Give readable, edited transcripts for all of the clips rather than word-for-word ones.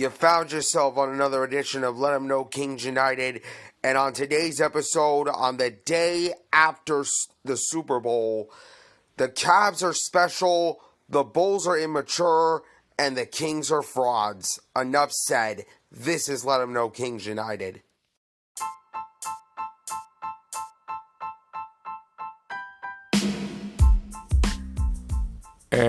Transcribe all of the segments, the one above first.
You found yourself on another edition of Let 'Em Know Kings United, and on today's episode, on the day after the Super Bowl, the Cavs are special, the Bulls are immature, and the Kings are frauds. Enough said. This is Let 'Em Know Kings United. And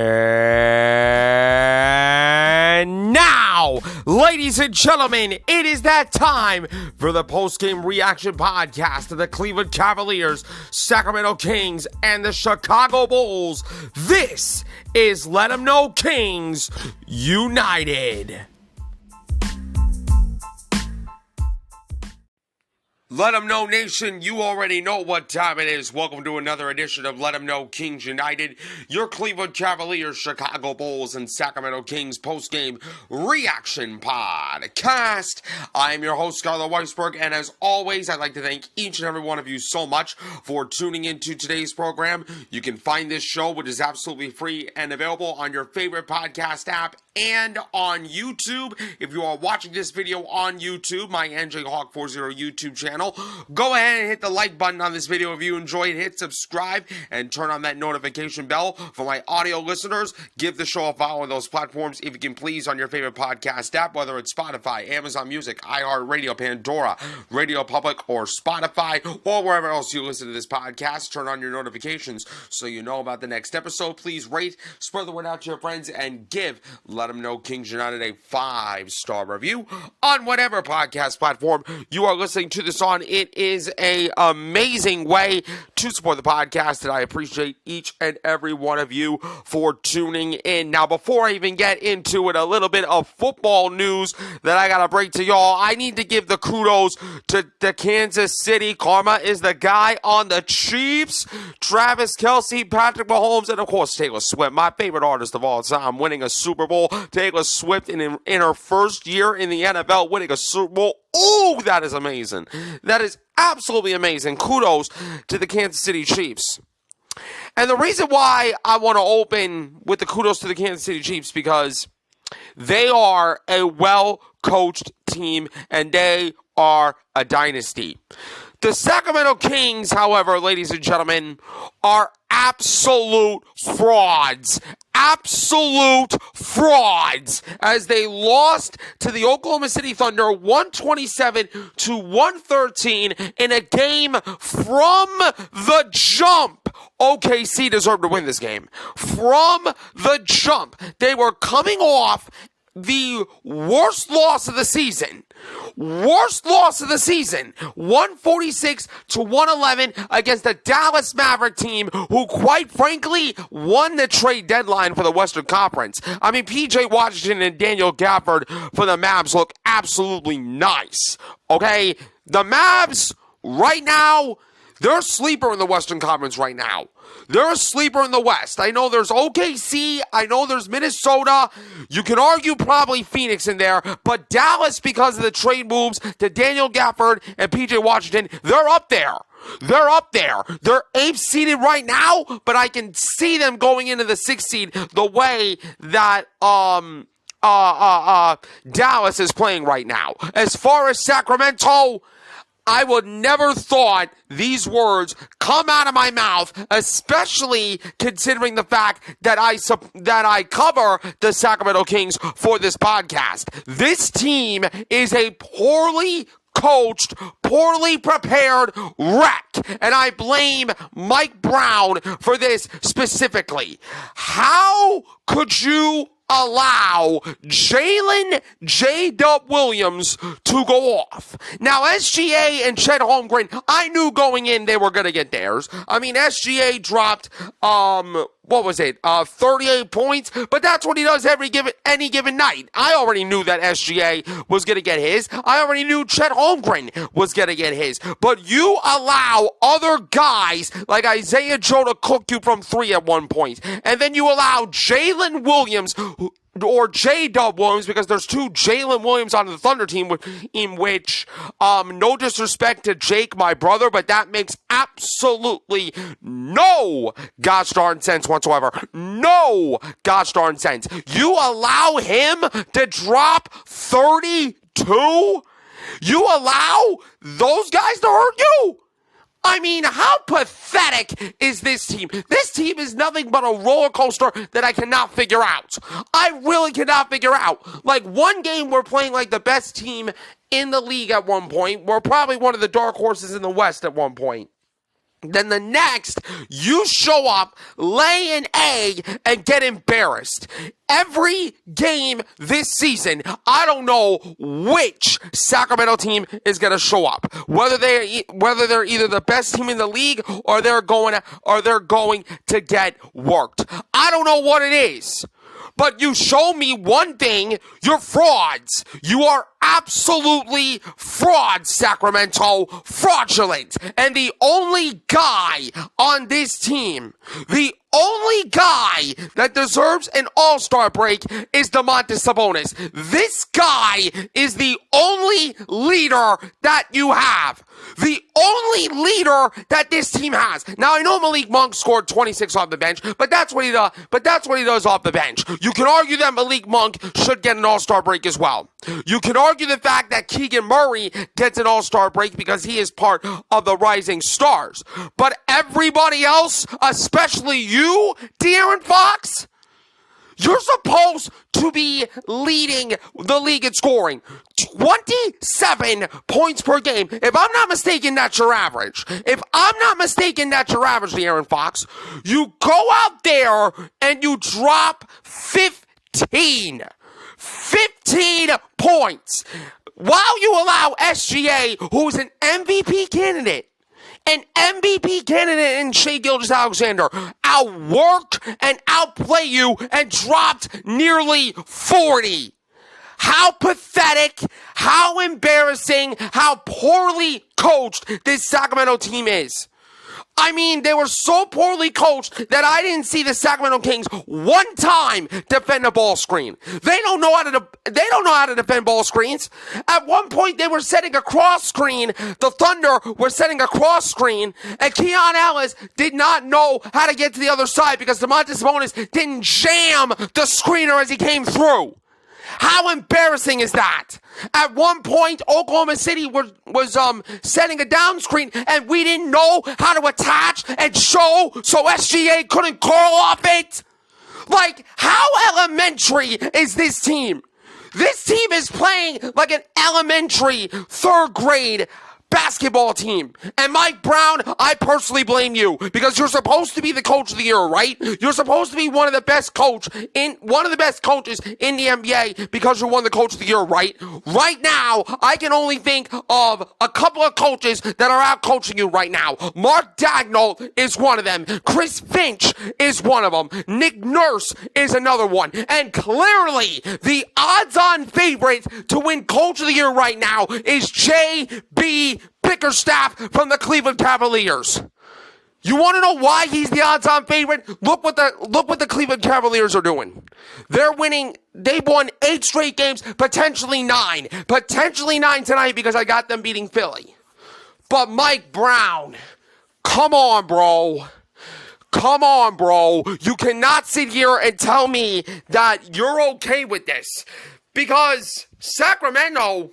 now, ladies and gentlemen, it is that time for the post-game reaction podcast of the Cleveland Cavaliers, Sacramento Kings, and the Chicago Bulls. This is Let 'Em Know Kings United. Let 'em know, nation, you already know what time it is. Welcome to another edition of Let 'em Know Kings United, your Cleveland Cavaliers, Chicago Bulls, and Sacramento Kings post-game reaction podcast. I am your host, Skylar Weisberg, and as always, I'd like to thank each and every one of you so much for tuning into today's program. You can find this show, which is absolutely free and available on your favorite podcast app and on YouTube. If you are watching this video on YouTube, my NJHawk40 YouTube channel, go ahead and hit the like button on this video if you enjoyed. Hit subscribe and turn on that notification bell. For my audio listeners, give the show a follow on those platforms if you can please, on your favorite podcast app, whether it's Spotify, Amazon Music, iHeartRadio, Pandora, Radio Public, or Spotify, or wherever else you listen to this podcast. Turn on your notifications so you know about the next episode. Please rate, spread the word out to your friends, and give Let 'Em Know Kings United a 5-star review on whatever podcast platform you are listening to this on. It is an amazing way to support the podcast, and I appreciate each and every one of you for tuning in. Now, before I even get into it, a little bit of football news that I gotta break to y'all. I need to give the kudos to the Kansas City. Karma is the guy on the Chiefs. Travis Kelce, Patrick Mahomes, and of course Taylor Swift, my favorite artist of all time, winning a Super Bowl. Taylor Swift in her first year in the NFL, winning a Super Bowl. Oh, that is amazing. That is absolutely amazing. Kudos to the Kansas City Chiefs. And the reason why I want to open with the kudos to the Kansas City Chiefs, because they are a well-coached team and they are a dynasty. The Sacramento Kings, however, ladies and gentlemen, are absolute frauds. Absolute frauds, as they lost to the Oklahoma City Thunder 127-113 in a game from the jump. OKC deserved to win this game. From the jump. They were coming off the worst loss of the season. 146-111 against the Dallas Maverick team, who quite frankly won the trade deadline for the Western Conference. I mean, PJ Washington and Daniel Gafford for the Mavs look absolutely nice. Okay? The Mavs, right now, they're a sleeper in the Western Conference right now. They're a sleeper in the West. I know there's OKC. I know there's Minnesota. You can argue probably Phoenix in there. But Dallas, because of the trade moves to Daniel Gafford and PJ Washington, they're up there. They're up there. They're 8th seeded right now, but I can see them going into the 6th seed the way that Dallas is playing right now. As far as Sacramento, I would never thought these words come out of my mouth, especially considering the fact that I cover the Sacramento Kings for this podcast. This team is a poorly coached, poorly prepared wreck, and I blame Mike Brown for this specifically. How could you allow Jalen J-Dub Williams to go off? Now, SGA and Chet Holmgren, I knew going in they were going to get theirs. I mean, SGA dropped, 38 points, but that's what he does any given night. I already knew that SGA was going to get his. I already knew Chet Holmgren was going to get his. But you allow other guys like Isaiah Joe to cook you from 3 at one point, and then you allow Jalen Williams, or J-Dub Williams, because there's two Jalen Williams on the Thunder team, in which, no disrespect to Jake, my brother, but that makes absolutely no gosh darn sense whatsoever. No gosh darn sense. You allow him to drop 32? You allow those guys to hurt you? I mean, how pathetic is this team? This team is nothing but a roller coaster that I cannot figure out. I really cannot figure out. Like, one game we're playing like the best team in the league at one point. We're probably one of the dark horses in the West at one point. Then the next, you show up, lay an egg, and get embarrassed. Every game this season, I don't know which Sacramento team is going to show up. Whether they're either the best team in the league or they're going to get worked. I don't know what it is. But you show me one thing, you're frauds. You are absolutely frauds, Sacramento. Fraudulent. And the only guy on this team, the only guy that deserves an all-star break is Domantas Sabonis. This guy is the only leader that you have. The only leader that this team has. Now, I know Malik Monk scored 26 off the bench, but that's what he does. But that's what he does off the bench. You can argue that Malik Monk should get an all-star break as well. You can argue the fact that Keegan Murray gets an all-star break because he is part of the Rising Stars. But everybody else, especially you, De'Aaron Fox, you're supposed to be leading the league in scoring. 27 points per game. If I'm not mistaken, that's your average. If I'm not mistaken, that's your average, De'Aaron Fox. You go out there and you drop 15 points. While you allow SGA, who's an MVP candidate in Shai Gilgeous-Alexander, outworked and outplay you and dropped nearly 40. How pathetic, how embarrassing, how poorly coached this Sacramento team is. I mean, they were so poorly coached that I didn't see the Sacramento Kings one time defend a ball screen. They don't know how to defend ball screens. At one point, they were setting a cross screen. The Thunder were setting a cross screen, and Keon Ellis did not know how to get to the other side because Domantas Sabonis didn't jam the screener as he came through. How embarrassing is that? At one point, Oklahoma City was setting a down screen, and we didn't know how to attach and show, so SGA couldn't curl off it. Like, how elementary is this team? This team is playing like an elementary, third grade basketball team. And Mike Brown, I personally blame you because you're supposed to be the coach of the year, right? You're supposed to be one of the best coaches in the NBA because you're one of the coach of the year, right? Right now, I can only think of a couple of coaches that are out coaching you right now. Mark Dagnall is one of them. Chris Finch is one of them. Nick Nurse is another one. And clearly, the odds-on favorite to win coach of the year right now is J.B. Bickerstaff from the Cleveland Cavaliers. You want to know why he's the odds-on favorite? Look what the Cleveland Cavaliers are doing. They're winning. They've won 8 straight games, potentially 9. Potentially 9 tonight because I got them beating Philly. But Mike Brown, come on, bro. Come on, bro. You cannot sit here and tell me that you're okay with this. Because Sacramento,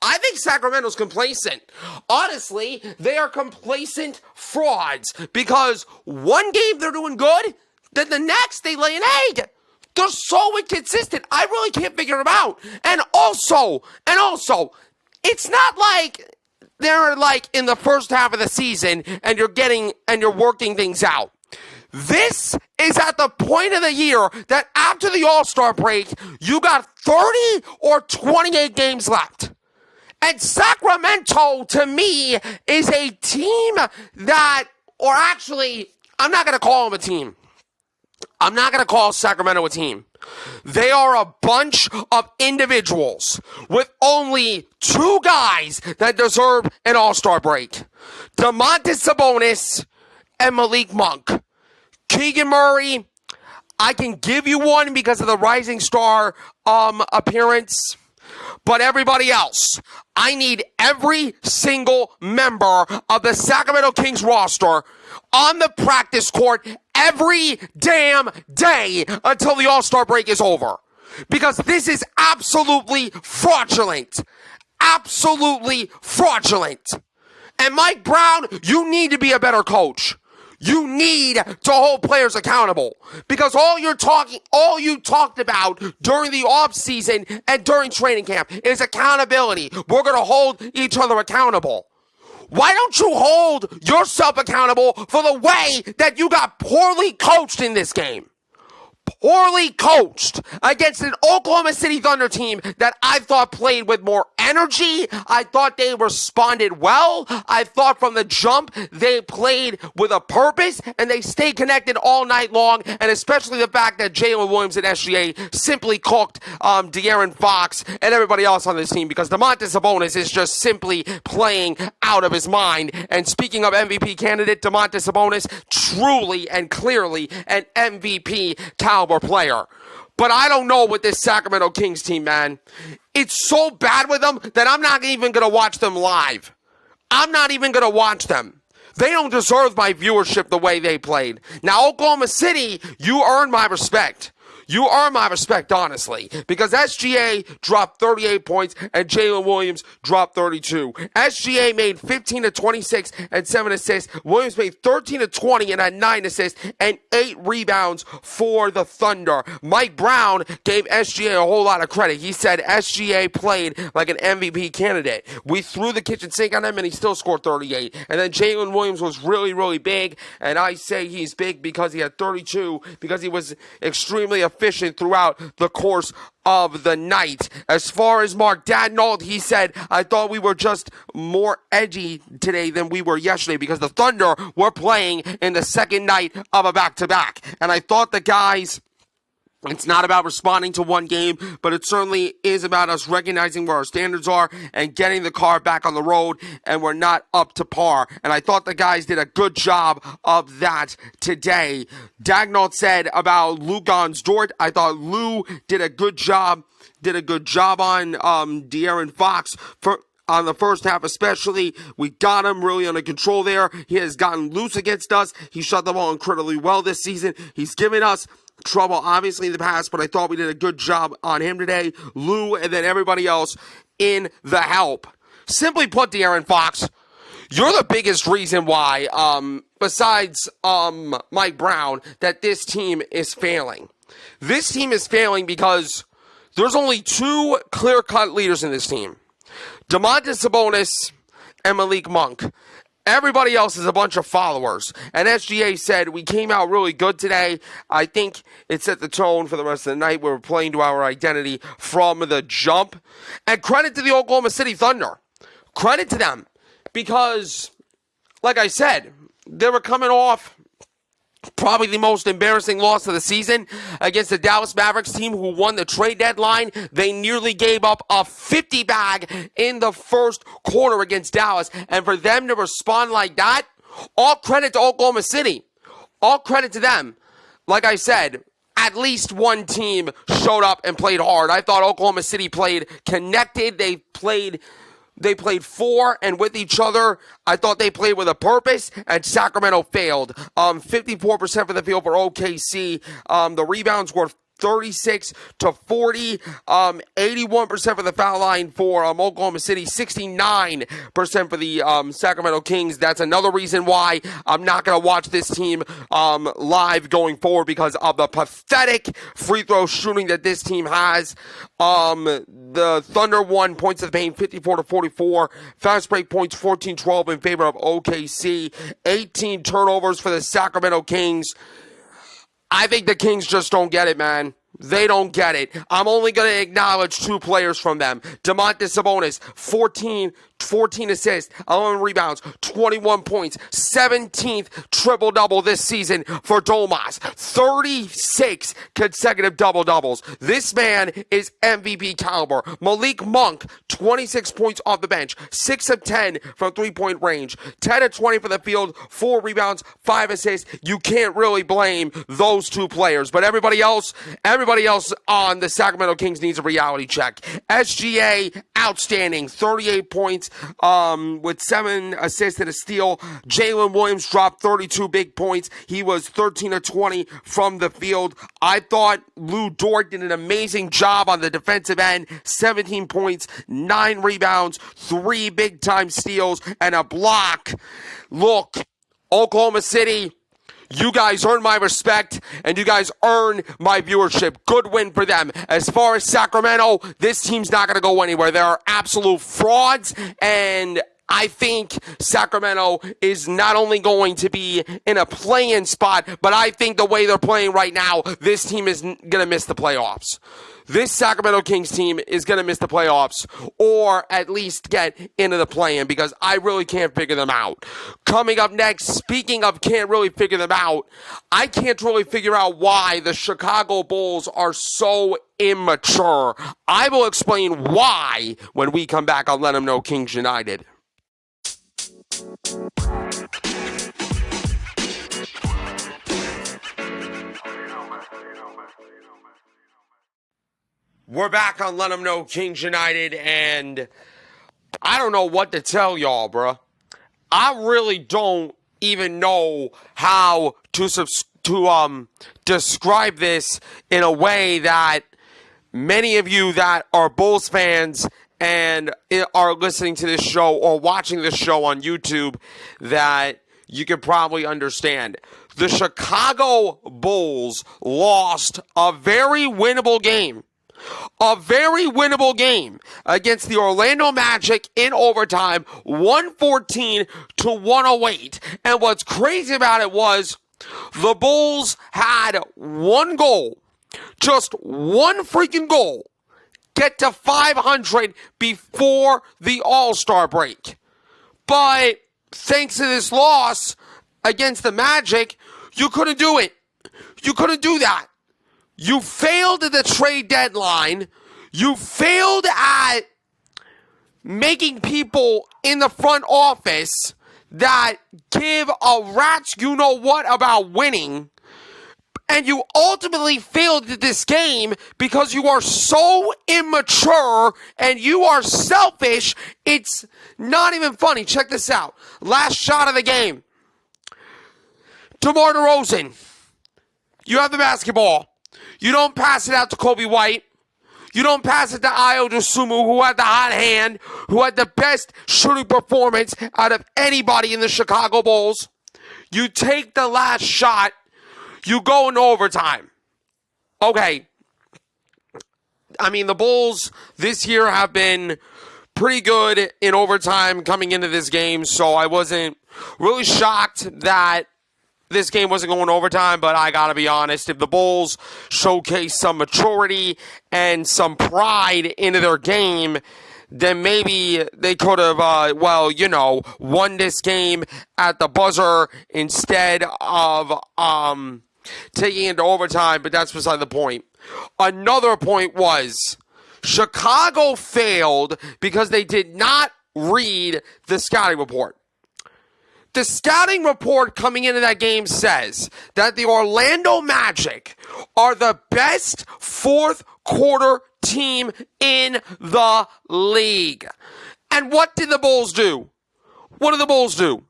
I think Sacramento's complacent. Honestly, they are complacent frauds because one game they're doing good, then the next they lay an egg. They're so inconsistent. I really can't figure them out. And also, it's not like they're like in the first half of the season and you're working things out. This is at the point of the year that after the All-Star break, you got 30 or 28 games left. And Sacramento, to me, is a team that, or actually, I'm not going to call them a team. I'm not going to call Sacramento a team. They are a bunch of individuals with only 2 guys that deserve an all-star break. Domantas Sabonis and Malik Monk. Keegan Murray, I can give you one because of the Rising Star appearance. But everybody else, I need every single member of the Sacramento Kings roster on the practice court every damn day until the All-Star break is over. Because this is absolutely fraudulent. Absolutely fraudulent. And Mike Brown, you need to be a better coach. You need to hold players accountable because all you talked about during the offseason and during training camp is accountability. We're going to hold each other accountable. Why don't you hold yourself accountable for the way that you got poorly coached in this game? Poorly coached against an Oklahoma City Thunder team that I thought played with more energy. I thought they responded well. I thought from the jump they played with a purpose and they stayed connected all night long, and especially the fact that Jalen Williams and SGA simply cooked De'Aaron Fox and everybody else on this team because Domantas Sabonis is just simply playing out of his mind. And speaking of MVP candidate, Domantas Sabonis, truly and clearly an MVP caliber player. But I don't know with this Sacramento Kings team, man. It's so bad with them that I'm not even going to watch them live. I'm not even going to watch them. They don't deserve my viewership the way they played. Now, Oklahoma City, you earn my respect. You earn my respect, honestly, because SGA dropped 38 points and Jalen Williams dropped 32. SGA made 15 of 26 and 7 assists. Williams made 13 of 20 and had 9 assists and 8 rebounds for the Thunder. Mike Brown gave SGA a whole lot of credit. He said SGA played like an MVP candidate. We threw the kitchen sink on him and he still scored 38. And then Jalen Williams was really, really big, and I say he's big because he had 32, because he was extremely efficient throughout the course of the night. As far as Mark Daigneault, he said, I thought we were just more edgy today than we were yesterday because the Thunder were playing in the second night of a back-to-back. And I thought the guys... It's not about responding to one game, but it certainly is about us recognizing where our standards are and getting the car back on the road, and we're not up to par. And I thought the guys did a good job of that today. Daigneault said about Luguentz Dort, I thought Lou did a good job on De'Aaron Fox on the first half especially. We got him really under control there. He has gotten loose against us. He shot the ball incredibly well this season. He's given us trouble, obviously, in the past, but I thought we did a good job on him today. Lou, and then everybody else in the help. Simply put, De'Aaron Fox, you're the biggest reason why, besides Mike Brown, that this team is failing. This team is failing because there's only two clear-cut leaders in this team. Domantas Sabonis and Malik Monk. Everybody else is a bunch of followers. And SGA said, we came out really good today. I think it set the tone for the rest of the night. We were playing to our identity from the jump. And credit to the Oklahoma City Thunder. Credit to them. Because, like I said, they were coming off probably the most embarrassing loss of the season against the Dallas Mavericks team who won the trade deadline. They nearly gave up a 50-bag in the first quarter against Dallas. And for them to respond like that, all credit to Oklahoma City. All credit to them. Like I said, at least one team showed up and played hard. I thought Oklahoma City played connected. They played for and with each other. I thought they played with a purpose, and Sacramento failed. 54% for the field for OKC. The rebounds were 36 to 40, 81% for the foul line for Oklahoma City, 69% for the Sacramento Kings. That's another reason why I'm not going to watch this team live going forward because of the pathetic free throw shooting that this team has. The Thunder won points of the paint 54 to 44, fast break points 14-12 in favor of OKC, 18 turnovers for the Sacramento Kings. I think the Kings just don't get it, man. They don't get it. I'm only going to acknowledge two players from them. Domantas Sabonis, 14, 14 assists, 11 rebounds, 21 points, 17th triple-double this season for Domas. 36 consecutive double-doubles. This man is MVP caliber. Malik Monk, 26 points off the bench, 6 of 10 from three-point range, 10 of 20 for the field, 4 rebounds, 5 assists. You can't really blame those two players, but everybody else on the Sacramento Kings needs a reality check. SGA, outstanding, 38 points with 7 assists and a steal. Jalen Williams dropped 32 big points. He was 13 of 20 from the field. I thought Lou Dort did an amazing job on the defensive end. 17 points, 9 rebounds, 3 big-time steals, and a block. Look, Oklahoma City, you guys earn my respect, and you guys earn my viewership. Good win for them. As far as Sacramento, this team's not going to go anywhere. They are absolute frauds, and I think Sacramento is not only going to be in a play-in spot, but I think the way they're playing right now, this team is going to miss the playoffs. This Sacramento Kings team is going to miss the playoffs or at least get into the play-in because I really can't figure them out. Coming up next, speaking of can't really figure them out, I can't really figure out why the Chicago Bulls are so immature. I will explain why when we come back on Let 'Em Know Kings United. We're back on Let 'Em Know Kings United, and I don't know what to tell y'all, bruh. I really don't even know how to describe this in a way that many of you that are Bulls fans and are listening to this show or watching this show on YouTube that you can probably understand. The Chicago Bulls lost a very winnable game. A very winnable game against the Orlando Magic in overtime, 114-108. And what's crazy about it was the Bulls had one goal, just one freaking goal, get to 500 before the All-Star break. But thanks to this loss against the Magic, you couldn't do it. You couldn't do that. You failed at the trade deadline. You failed at making people in the front office that give a rat's you-know-what about winning. And you ultimately failed at this game because you are so immature and you are selfish. It's not even funny. Check this out. Last shot of the game. DeMar DeRozan. You have the basketball. You don't pass it out to Kobe White. You don't pass it to Ayo Dosunmu, who had the hot hand, who had the best shooting performance out of anybody in the Chicago Bulls. You take the last shot. You go into overtime. Okay. I mean, the Bulls this year have been pretty good in overtime coming into this game, so I wasn't really shocked that this game wasn't going overtime, but I gotta be honest, if the Bulls showcase some maturity and some pride into their game, then maybe they could have, won this game at the buzzer instead of taking it into overtime, but that's beside the point. Another point was Chicago failed because they did not read the scouting report. The scouting report coming into that game says that the Orlando Magic are the best fourth quarter team in the league. And what did the Bulls do? What did the Bulls do?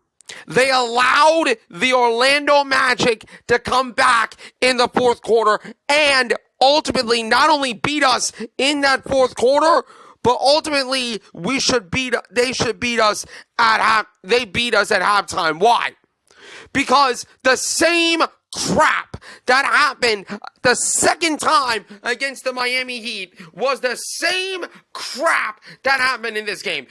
They allowed the Orlando Magic to come back in the fourth quarter and ultimately not only beat us in that fourth quarter, but ultimately they should beat us at halftime. Why? Because the same crap that happened the second time against the Miami Heat was the same crap that happened in this game.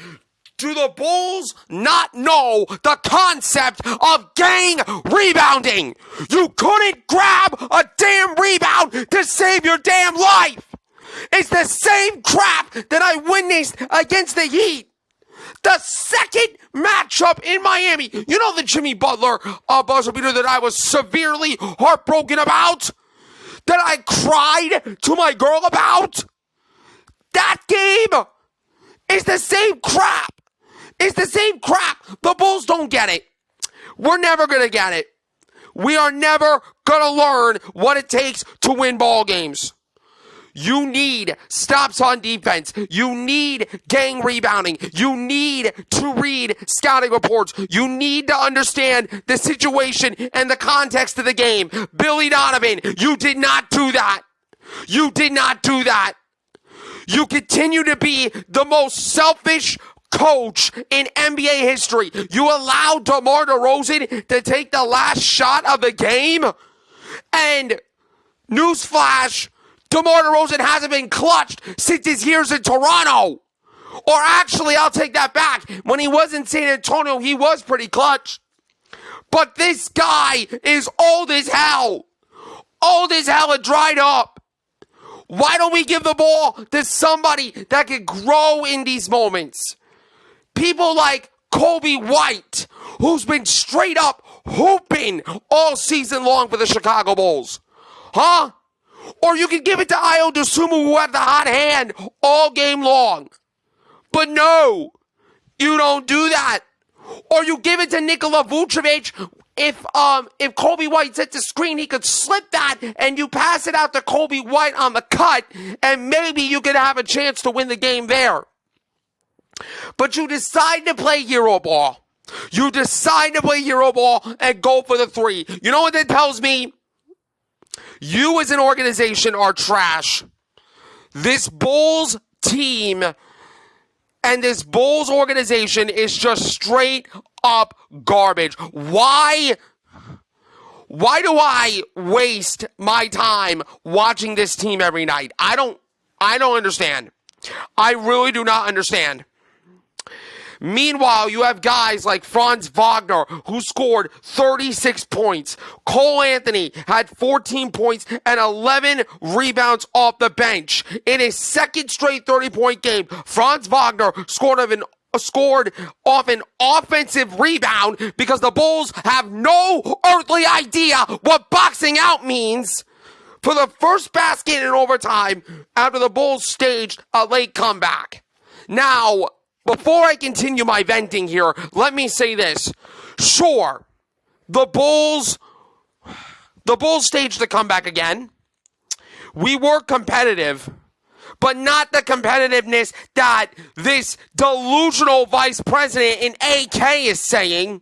Do the Bulls not know the concept of gang rebounding? You couldn't grab a damn rebound to save your damn life. It's the same crap that I witnessed against the Heat. The second matchup in Miami. You know the Jimmy Butler buzzer beater that I was severely heartbroken about? That I cried to my girl about? That game is the same crap. It's the same crap. The Bulls don't get it. We're never going to get it. We are never going to learn what it takes to win ball games. You need stops on defense. You need gang rebounding. You need to read scouting reports. You need to understand the situation and the context of the game. Billy Donovan, you did not do that. You did not do that. You continue to be the most selfish coach in NBA history. You allowed DeMar DeRozan to take the last shot of the game. And newsflash, DeMar DeRozan hasn't been clutched since his years in Toronto. Or actually, I'll take that back. When he was in San Antonio, he was pretty clutch. But this guy is old as hell. Old as hell and dried up. Why don't we give the ball to somebody that can grow in these moments? People like Kobe White, who's been straight up hooping all season long for the Chicago Bulls. Huh? Or you can give it to Ayo Dosunmu, who had the hot hand all game long. But no, you don't do that. Or you give it to Nikola Vucevic. If Kobe White sets a screen, he could slip that, and you pass it out to Kobe White on the cut, and maybe you could have a chance to win the game there. But you decide to play hero ball. You decide to play hero ball and go for the three. You know what that tells me? You as an organization are trash. This Bulls team and this Bulls organization is just straight up garbage. Why do I waste my time watching this team every night? I don't understand. I really do not understand. Meanwhile, you have guys like Franz Wagner, who scored 36 points. Cole Anthony had 14 points and 11 rebounds off the bench. In his second straight 30-point game, Franz Wagner scored off an offensive rebound because the Bulls have no earthly idea what boxing out means. For the first basket in overtime after the Bulls staged a late comeback. Now, before I continue my venting here, let me say this. Sure, the Bulls staged the comeback again. We were competitive, but not the competitiveness that this delusional vice president in AK is saying.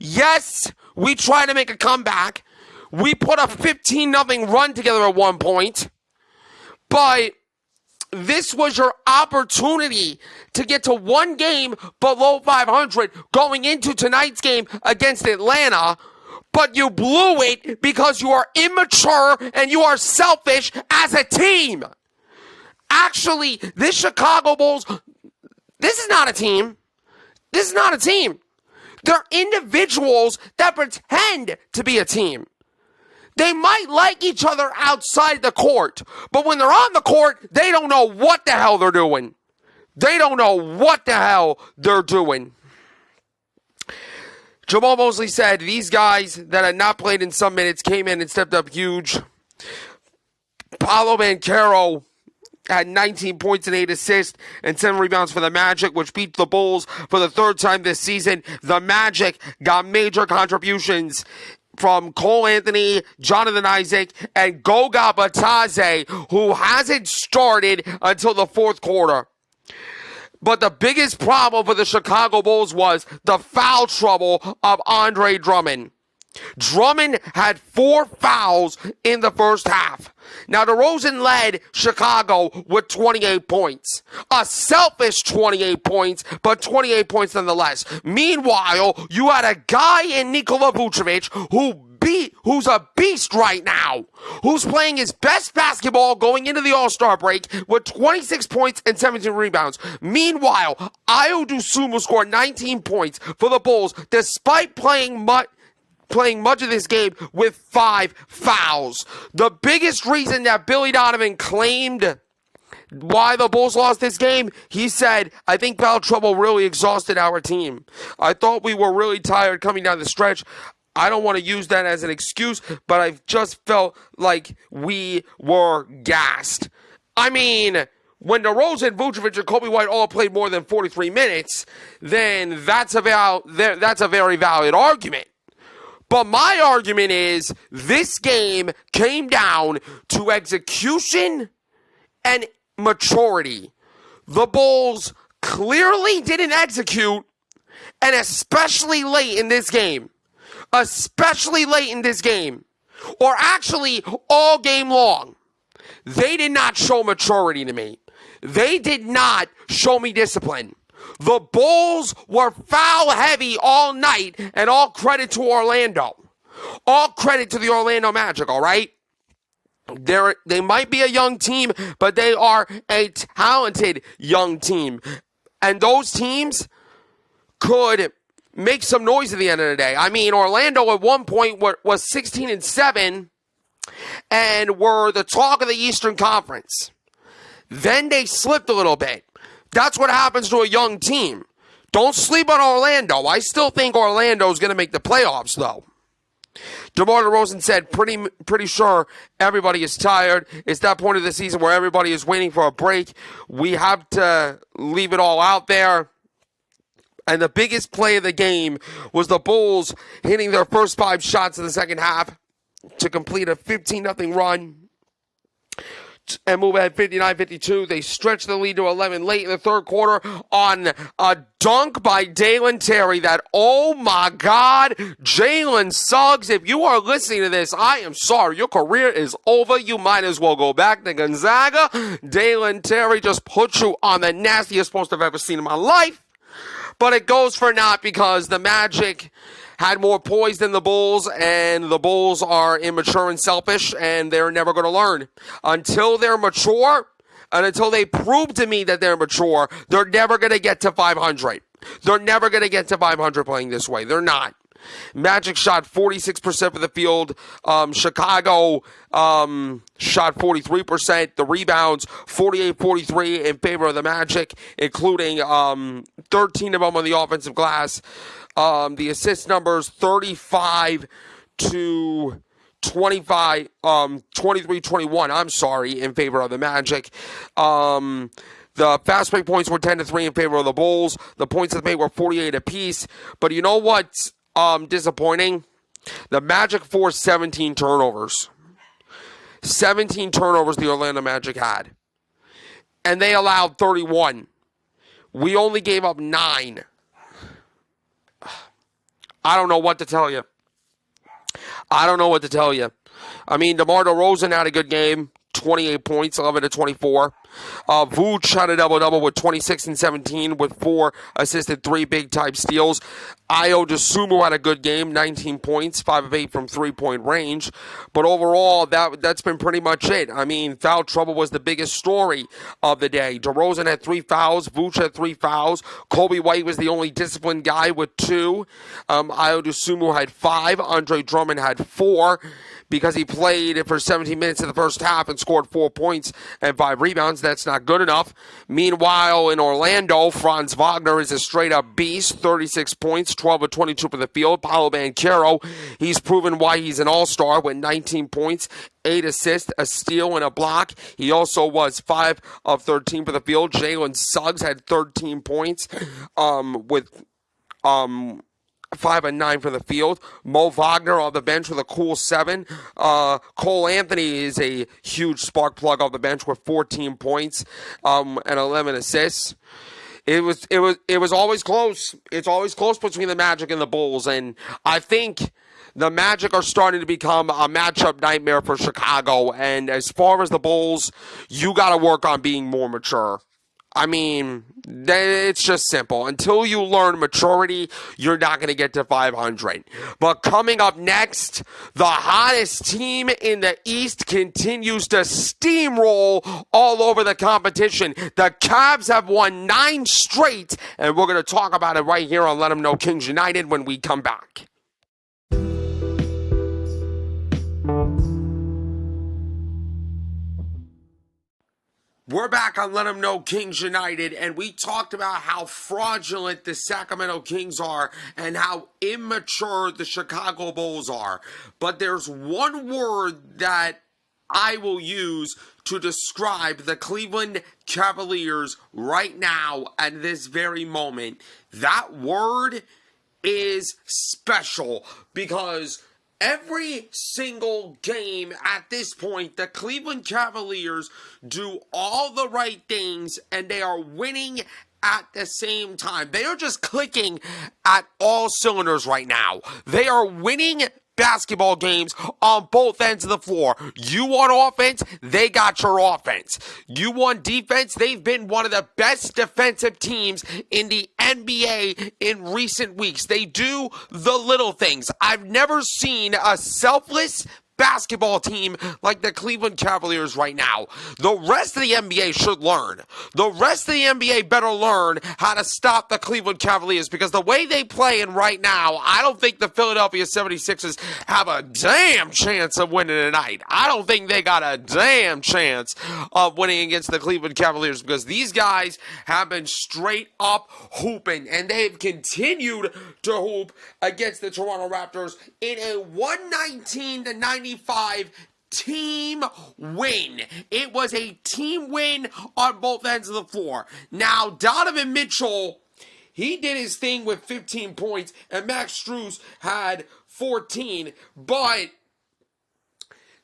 Yes, we tried to make a comeback. We put a 15-0 run together at one point, but this was your opportunity to get to one game below 500 going into tonight's game against Atlanta, but you blew it because you are immature and you are selfish as a team. Actually, this Chicago Bulls, this is not a team. This is not a team. They're individuals that pretend to be a team. They might like each other outside the court, but when they're on the court, they don't know what the hell they're doing. They don't know what the hell they're doing. Jamal Mosley said these guys that had not played in some minutes came in and stepped up huge. Paolo Banchero had 19 points and 8 assists and 7 rebounds for the Magic, which beat the Bulls for the third time this season. The Magic got major contributions from Cole Anthony, Jonathan Isaac, and Goga Batadze, who hasn't started until the fourth quarter. But the biggest problem for the Chicago Bulls was the foul trouble of Andre Drummond. Drummond had 4 fouls in the first half. Now, DeRozan led Chicago with 28 points. A selfish 28 points, but 28 points nonetheless. Meanwhile, you had a guy in Nikola Vucevic who's a beast right now, who's playing his best basketball going into the All-Star break with 26 points and 17 rebounds. Meanwhile, Ayo Dosunmu scored 19 points for the Bulls despite playing much of this game with 5 fouls. The biggest reason that Billy Donovan claimed why the Bulls lost this game? He said, I think foul trouble really exhausted our team. I thought we were really tired coming down the stretch. I don't want to use that as an excuse, but I just felt like we were gassed. I mean, when DeRozan, Vucevic, and Kobe White all played more than 43 minutes, then that's a very valid argument. But my argument is this game came down to execution and maturity. The Bulls clearly didn't execute, and especially late in this game. Or actually all game long. They did not show maturity to me. They did not show me discipline. The Bulls were foul heavy all night, and all credit to Orlando. All credit to the Orlando Magic, all right? They might be a young team, but they are a talented young team. And those teams could make some noise at the end of the day. I mean, Orlando at one point was 16-7 and were the talk of the Eastern Conference. Then they slipped a little bit. That's what happens to a young team. Don't sleep on Orlando. I still think Orlando's going to make the playoffs, though. DeMar DeRozan said, pretty sure everybody is tired. It's that point of the season where everybody is waiting for a break. We have to leave it all out there. And the biggest play of the game was the Bulls hitting their first 5 shots in the second half to complete a 15-0 run and move ahead 59-52. They stretched the lead to 11 late in the third quarter on a dunk by Dalen Terry that, oh my God, Jalen Suggs, if you are listening to this, I am sorry. Your career is over. You might as well go back to Gonzaga. Dalen Terry just put you on the nastiest post I've ever seen in my life. But it goes for naught because the Magic had more poise than the Bulls, and the Bulls are immature and selfish, and they're never going to learn. Until they're mature, and until they prove to me that they're mature, they're never going to get to 500. They're never going to get to 500 playing this way. They're not. Magic shot 46% for the field. Chicago shot 43%. The rebounds, 48-43 in favor of the Magic, including 13 of them on the offensive glass. The assist numbers, 35 to 25, 23-21, I'm sorry, in favor of the Magic. The fast break points were 10-3 in favor of the Bulls. The points that made were 48 apiece. But you know what's disappointing? The Magic forced 17 turnovers. 17 turnovers the Orlando Magic had. And they allowed 31. We only gave up 9. I don't know what to tell you. I mean, DeMar DeRozan had a good game. 28 points, 11 to 24. Vooch had a double-double with 26 and 17 with 4 assisted, 3 big-time steals. Ayo Dosunmu had a good game, 19 points, 5 of 8 from three-point range. But overall, that's been pretty much it. I mean, foul trouble was the biggest story of the day. DeRozan had 3 fouls. Vooch had 3 fouls. Kobe White was the only disciplined guy with 2. Ayo Dosunmu had 5. Andre Drummond had 4. Because he played for 17 minutes in the first half and scored 4 points and 5 rebounds. That's not good enough. Meanwhile, in Orlando, Franz Wagner is a straight-up beast. 36 points, 12 of 22 for the field. Paolo Banchero, he's proven why he's an all-star with 19 points, 8 assists, a steal, and a block. He also was 5 of 13 for the field. Jalen Suggs had 13 points with 5 and 9 for the field. Mo Wagner on the bench with a cool 7. Cole Anthony is a huge spark plug off the bench with 14 points and 11 assists. It was always close. It's always close between the Magic and the Bulls, and I think the Magic are starting to become a matchup nightmare for Chicago. And as far as the Bulls, you got to work on being more mature. I mean, it's just simple. Until you learn maturity, you're not going to get to 500. But coming up next, the hottest team in the East continues to steamroll all over the competition. The Cavs have won 9 straight, and we're going to talk about it right here on Let 'Em Know Kings United when we come back. We're back on Let 'em Know Kings United, and we talked about how fraudulent the Sacramento Kings are and how immature the Chicago Bulls are. But there's one word that I will use to describe the Cleveland Cavaliers right now at this very moment. That word is special, because every single game at this point, the Cleveland Cavaliers do all the right things and they are winning at the same time. They are just clicking at all cylinders right now. They are winning basketball games on both ends of the floor. You want offense, they got your offense. You want defense, they've been one of the best defensive teams in the NBA in recent weeks. They do the little things. I've never seen a selfless basketball team like the Cleveland Cavaliers right now. The rest of the NBA should learn. The rest of the NBA better learn how to stop the Cleveland Cavaliers, because the way they play in right now, I don't think the Philadelphia 76ers have a damn chance of winning tonight. I don't think they got a damn chance of winning against the Cleveland Cavaliers, because these guys have been straight up hooping, and they've continued to hoop against the Toronto Raptors in a 119-95 team win. It was a team win on both ends of the floor. Now, Donovan Mitchell, he did his thing with 15 points, and Max Strus had 14, but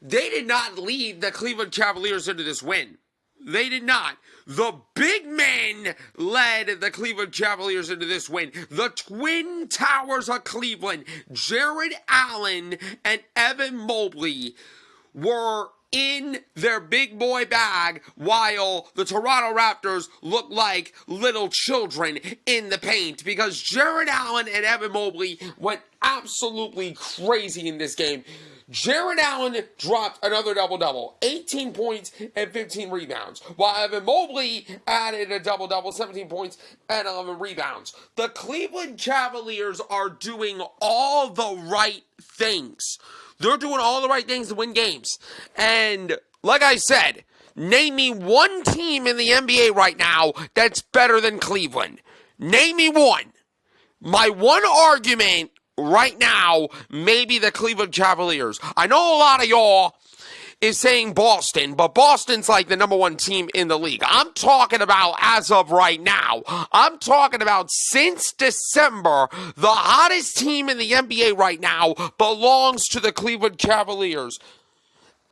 they did not lead the Cleveland Cavaliers into this win. They did not. The big men led the Cleveland Cavaliers into this win. The Twin Towers of Cleveland, Jared Allen and Evan Mobley, were in their big boy bag, while the Toronto Raptors looked like little children in the paint, because Jared Allen and Evan Mobley went absolutely crazy in this game. Jared Allen dropped another double-double, 18 points and 15 rebounds, while Evan Mobley added a double-double, 17 points and 11 rebounds. The Cleveland Cavaliers are doing all the right things. They're doing all the right things to win games. And like I said, name me one team in the NBA right now that's better than Cleveland. Name me one. My one argument right now, maybe the Cleveland Cavaliers. I know a lot of y'all is saying Boston, but Boston's like the number one team in the league. I'm talking about as of right now. I'm talking about since December, the hottest team in the NBA right now belongs to the Cleveland Cavaliers.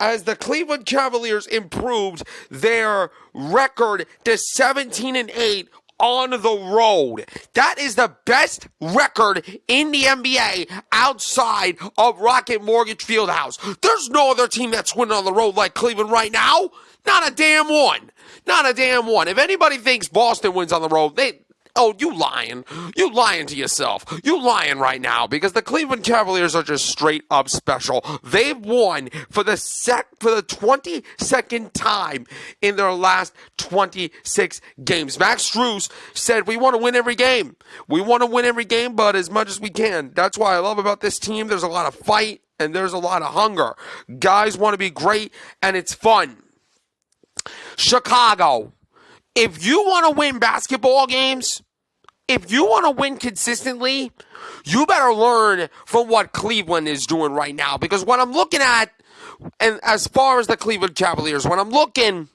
As the Cleveland Cavaliers improved their record to 17-8 on the road. That is the best record in the NBA outside of Rocket Mortgage Fieldhouse. There's no other team that's winning on the road like Cleveland right now. Not a damn one. Not a damn one. If anybody thinks Boston wins on the road, you lying. You lying to yourself. You lying right now, because the Cleveland Cavaliers are just straight up special. They've won for the 22nd time in their last 26 games. Max Strus said, we want to win every game. We want to win every game, but as much as we can. That's what I love about this team. There's a lot of fight and there's a lot of hunger. Guys want to be great and it's fun. Chicago, if you want to win basketball games, if you want to win consistently, you better learn from what Cleveland is doing right now. Because what I'm looking at, and as far as the Cleveland Cavaliers, when I'm looking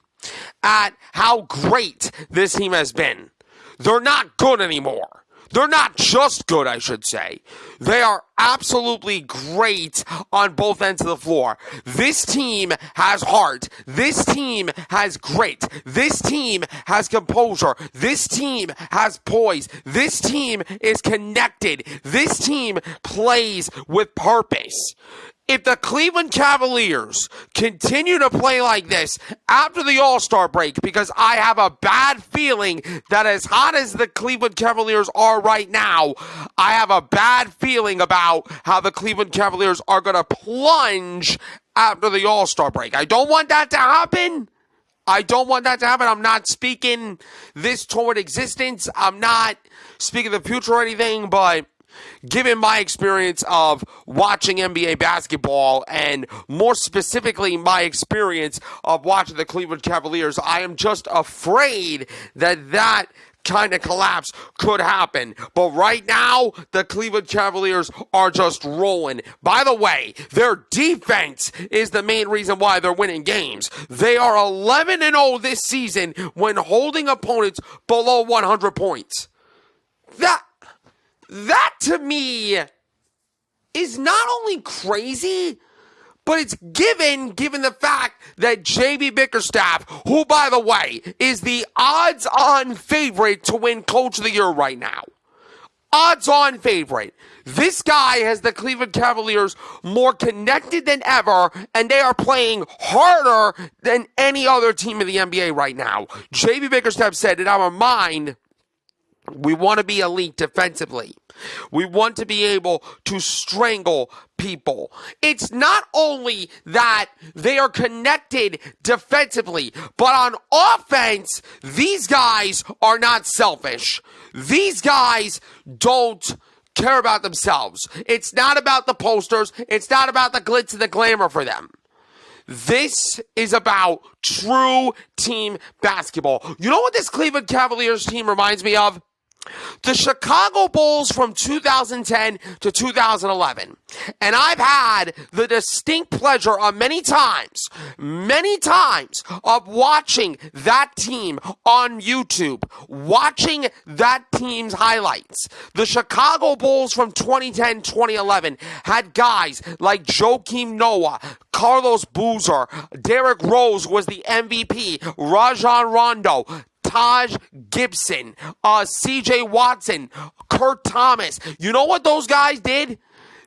at how great this team has been, they're not good anymore. They're not just good, I should say. They are absolutely great on both ends of the floor. This team has heart. This team has grit. This team has composure. This team has poise. This team is connected. This team plays with purpose. If the Cleveland Cavaliers continue to play like this after the All-Star break, because I have a bad feeling that as hot as the Cleveland Cavaliers are right now, I have a bad feeling about how the Cleveland Cavaliers are going to plunge after the All-Star break. I don't want that to happen. I'm not speaking this toward existence. I'm not speaking the future or anything, but given my experience of watching NBA basketball and more specifically my experience of watching the Cleveland Cavaliers, I am just afraid that kind of collapse could happen. But right now, the Cleveland Cavaliers are just rolling. By the way, their defense is the main reason why they're winning games. They are 11-0 this season when holding opponents below 100 points. That to me is not only crazy, but it's given the fact that J.B. Bickerstaff, who, by the way, is the odds-on favorite to win Coach of the Year right now. Odds-on favorite. This guy has the Cleveland Cavaliers more connected than ever, and they are playing harder than any other team in the NBA right now. J.B. Bickerstaff said, in our mind, we want to be elite defensively. We want to be able to strangle people. It's not only that they are connected defensively, but on offense, these guys are not selfish. These guys don't care about themselves. It's not about the posters. It's not about the glitz and the glamour for them. This is about true team basketball. You know what this Cleveland Cavaliers team reminds me of? The Chicago Bulls from 2010 to 2011. And I've had the distinct pleasure of many times, of watching that team on YouTube, watching that team's highlights. The Chicago Bulls from 2010-2011 had guys like Joakim Noah, Carlos Boozer, Derrick Rose was the MVP, Rajon Rondo, Taj Gibson, C.J. Watson, Kurt Thomas. You know what those guys did?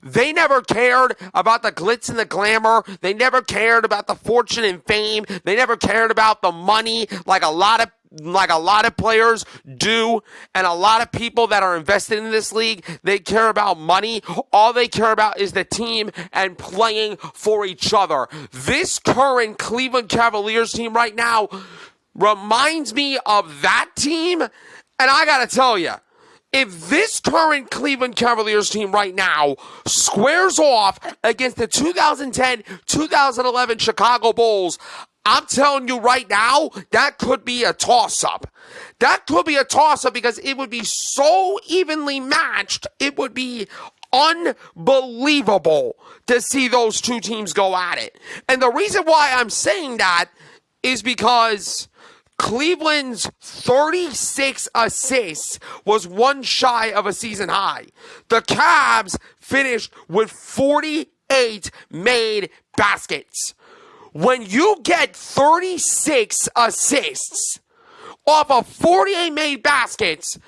They never cared about the glitz and the glamour. They never cared about the fortune and fame. They never cared about the money like a lot of players do, and a lot of people that are invested in this league. They care about money. All they care about is the team and playing for each other. This current Cleveland Cavaliers team right now reminds me of that team, and I gotta tell you, if this current Cleveland Cavaliers team right now squares off against the 2010-2011 Chicago Bulls, I'm telling you right now, that could be a toss-up. That could be a toss-up because it would be so evenly matched, it would be unbelievable to see those two teams go at it. And the reason why I'm saying that is because Cleveland's 36 assists was one shy of a season high. The Cavs finished with 48 made baskets. When you get 36 assists off of 48 made baskets,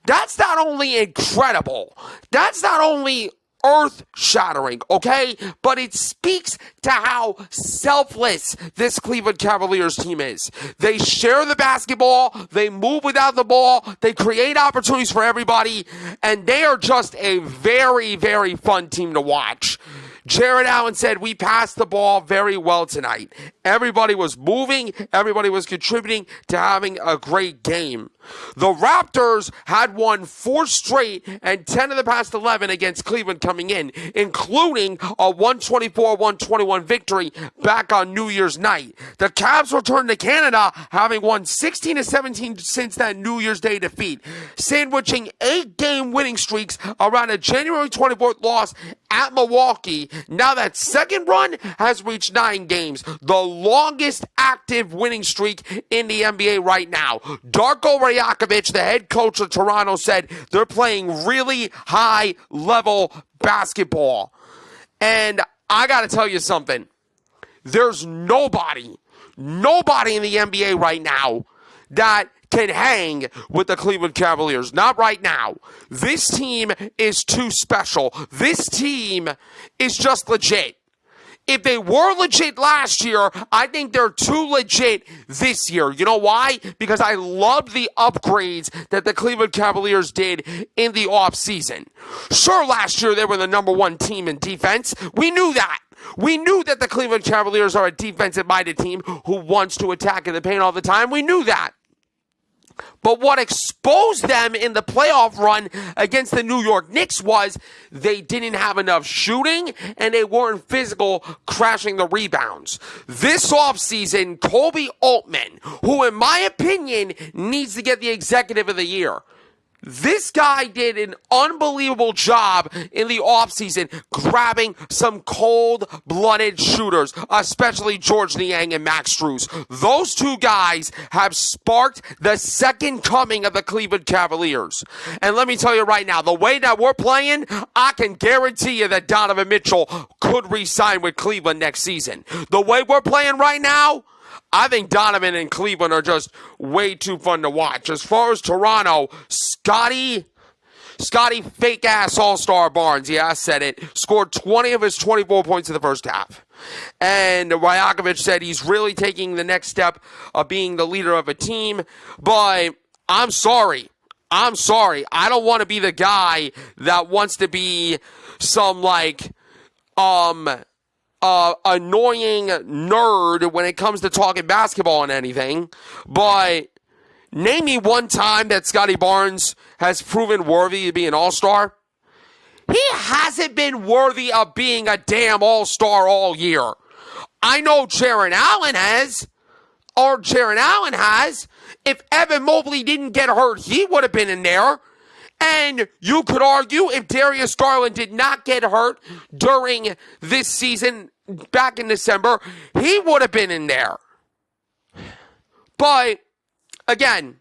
that's not only incredible, that's not only earth-shattering, okay? But it speaks to how selfless this Cleveland Cavaliers team is. They share the basketball, they move without the ball, they create opportunities for everybody, and they are just a very, very fun team to watch. Jared Allen said, we passed the ball very well tonight. Everybody was moving. Everybody was contributing to having a great game. The Raptors had won 4 straight and 10 of the past 11 against Cleveland coming in, including a 124-121 victory back on New Year's night. The Cavs returned to Canada, having won 16-17 since that New Year's Day defeat, sandwiching 8-game winning streaks around a January 24th loss at Milwaukee. Now that second run has reached 9 games, the longest active winning streak in the NBA right now. Darko Rajakovic, the head coach of Toronto, said they're playing really high-level basketball. And I got to tell you something. There's nobody in the NBA right now that can hang with the Cleveland Cavaliers. Not right now. This team is too special. This team is just legit. If they were legit last year, I think they're too legit this year. You know why? Because I loved the upgrades that the Cleveland Cavaliers did in the offseason. Sure, last year they were the number 1 team in defense. We knew that. We knew that the Cleveland Cavaliers are a defensive-minded team who wants to attack in the paint all the time. We knew that. But what exposed them in the playoff run against the New York Knicks was they didn't have enough shooting and they weren't physical, crashing the rebounds. This offseason, Kobe Altman, who in my opinion needs to get the Executive of the Year, this guy did an unbelievable job in the offseason grabbing some cold-blooded shooters, especially George Niang and Max Strus. Those two guys have sparked the second coming of the Cleveland Cavaliers. And let me tell you right now, the way that we're playing, I can guarantee you that Donovan Mitchell could re-sign with Cleveland next season. The way we're playing right now, I think Donovan and Cleveland are just way too fun to watch. As far as Toronto, Scotty fake-ass all-star Barnes, yeah, I said it, scored 20 of his 24 points in the first half. And Rajakovic said he's really taking the next step of being the leader of a team. But I'm sorry. I don't want to be the guy that wants to be some, annoying nerd when it comes to talking basketball and anything, but name me one time that Scotty Barnes has proven worthy to be an all-star. He hasn't been worthy of being a damn all-star all year. I know Jaron Allen has. If Evan Mobley didn't get hurt, he would have been in there. And you could argue if Darius Garland did not get hurt during this season back in December, he would have been in there. But, again,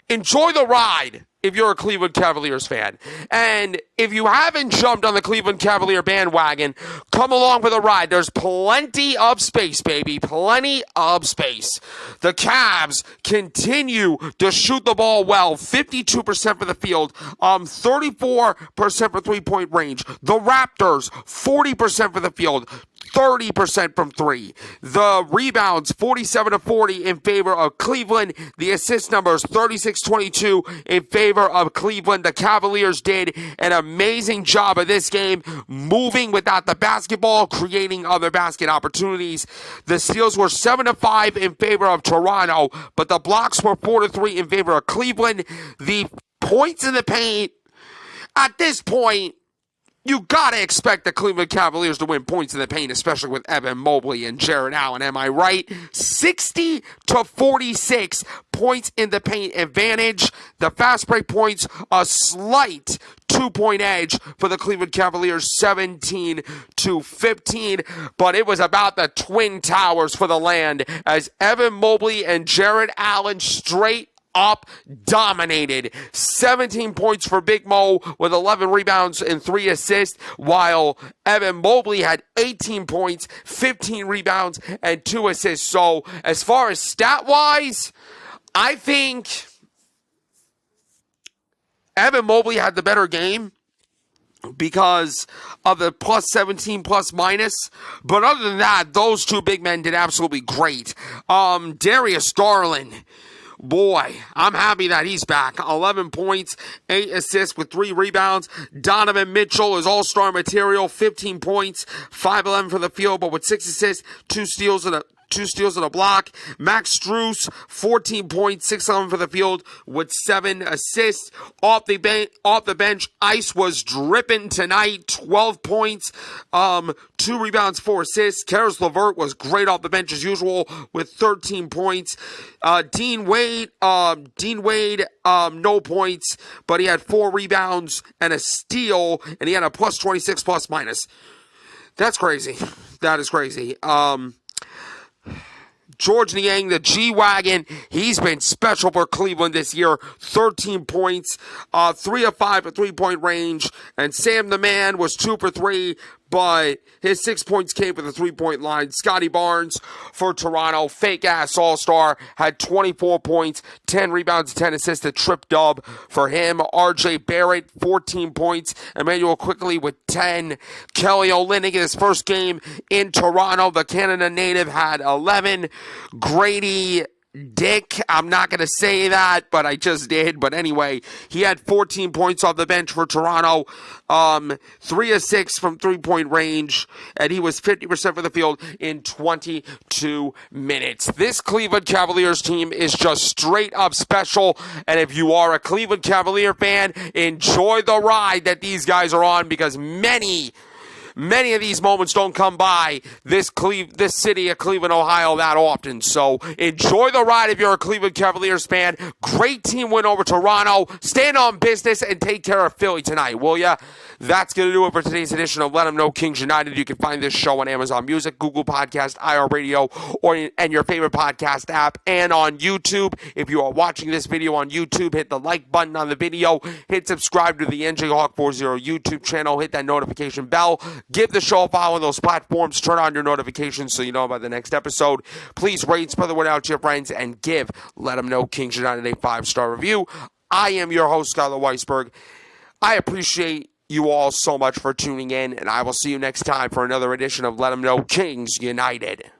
enjoy the ride if you're a Cleveland Cavaliers fan. And if you haven't jumped on the Cleveland Cavalier bandwagon, come along for the ride. There's plenty of space, baby. Plenty of space. The Cavs continue to shoot the ball well. 52% for the field. 34% for three-point range. The Raptors, 40% for the field. 30% from three. The rebounds, 47-40 in favor of Cleveland. The assist numbers, 36-22 in favor of Cleveland. The Cavaliers did an amazing job of this game, moving without the basketball, creating other basket opportunities. The steals were 7-5 in favor of Toronto, but the blocks were 4-3 in favor of Cleveland. The points in the paint, at this point, you gotta expect the Cleveland Cavaliers to win points in the paint, especially with Evan Mobley and Jared Allen. Am I right? 60-46 points in the paint advantage. The fast break points, a slight 2-point edge for the Cleveland Cavaliers, 17-15. But it was about the Twin Towers for the land as Evan Mobley and Jared Allen straight up dominated. 17 points for Big Mo with 11 rebounds and 3 assists, while Evan Mobley had 18 points, 15 rebounds, and 2 assists. So as far as stat-wise, I think Evan Mobley had the better game because of the plus 17 plus minus. But other than that, those two big men did absolutely great. Darius Garland, boy, I'm happy that he's back. 11 points, 8 assists with 3 rebounds. Donovan Mitchell is all-star material, 15 points, 5-11 for the field, but with 6 assists, 2 steals and a block. Max Strus, 14 points, 6-11 for the field with 7 assists. Off the bench, Ice was dripping tonight, 12 points, 2 rebounds, 4 assists. Karis LeVert was great off the bench as usual with 13 points. Dean Wade, no points, but he had 4 rebounds and a steal, and he had a plus 26 plus minus. That's crazy. That is crazy. George Niang, the G-Wagon, he's been special for Cleveland this year. 13 points, 3 of 5 at three-point range. And Sam the Man was 2 for 3, but his 6 points came from the three-point line. Scotty Barnes for Toronto, fake-ass all-star, had 24 points, 10 rebounds, 10 assists, a trip dub for him. RJ Barrett, 14 points. Emmanuel Quickly with 10. Kelly Olynyk in his first game in Toronto, the Canada native, had 11. Grady dick. I'm not going to say that, but I just did. But anyway, he had 14 points off the bench for Toronto, 3 of 6 from three-point range, and he was 50% for the field in 22 minutes. This Cleveland Cavaliers team is just straight up special, and if you are a Cleveland Cavalier fan, enjoy the ride that these guys are on, because many of these moments don't come by this city of Cleveland, Ohio that often. So enjoy the ride if you're a Cleveland Cavaliers fan. Great team win over Toronto. Stand on business and take care of Philly tonight, will ya? That's going to do it for today's edition of Let 'Em Know Kings United. You can find this show on Amazon Music, Google Podcast, iHeartRadio, and your favorite podcast app, and on YouTube. If you are watching this video on YouTube, hit the like button on the video. Hit subscribe to the NJHawk40 YouTube channel. Hit that notification bell. Give the show a follow on those platforms. Turn on your notifications so you know about the next episode. Please rate and spread the word out to your friends, and give Let 'Em Know Kings United a 5-star review. I am your host, Skylar Weisberg. I appreciate you all so much for tuning in, and I will see you next time for another edition of Let 'Em Know Kings United.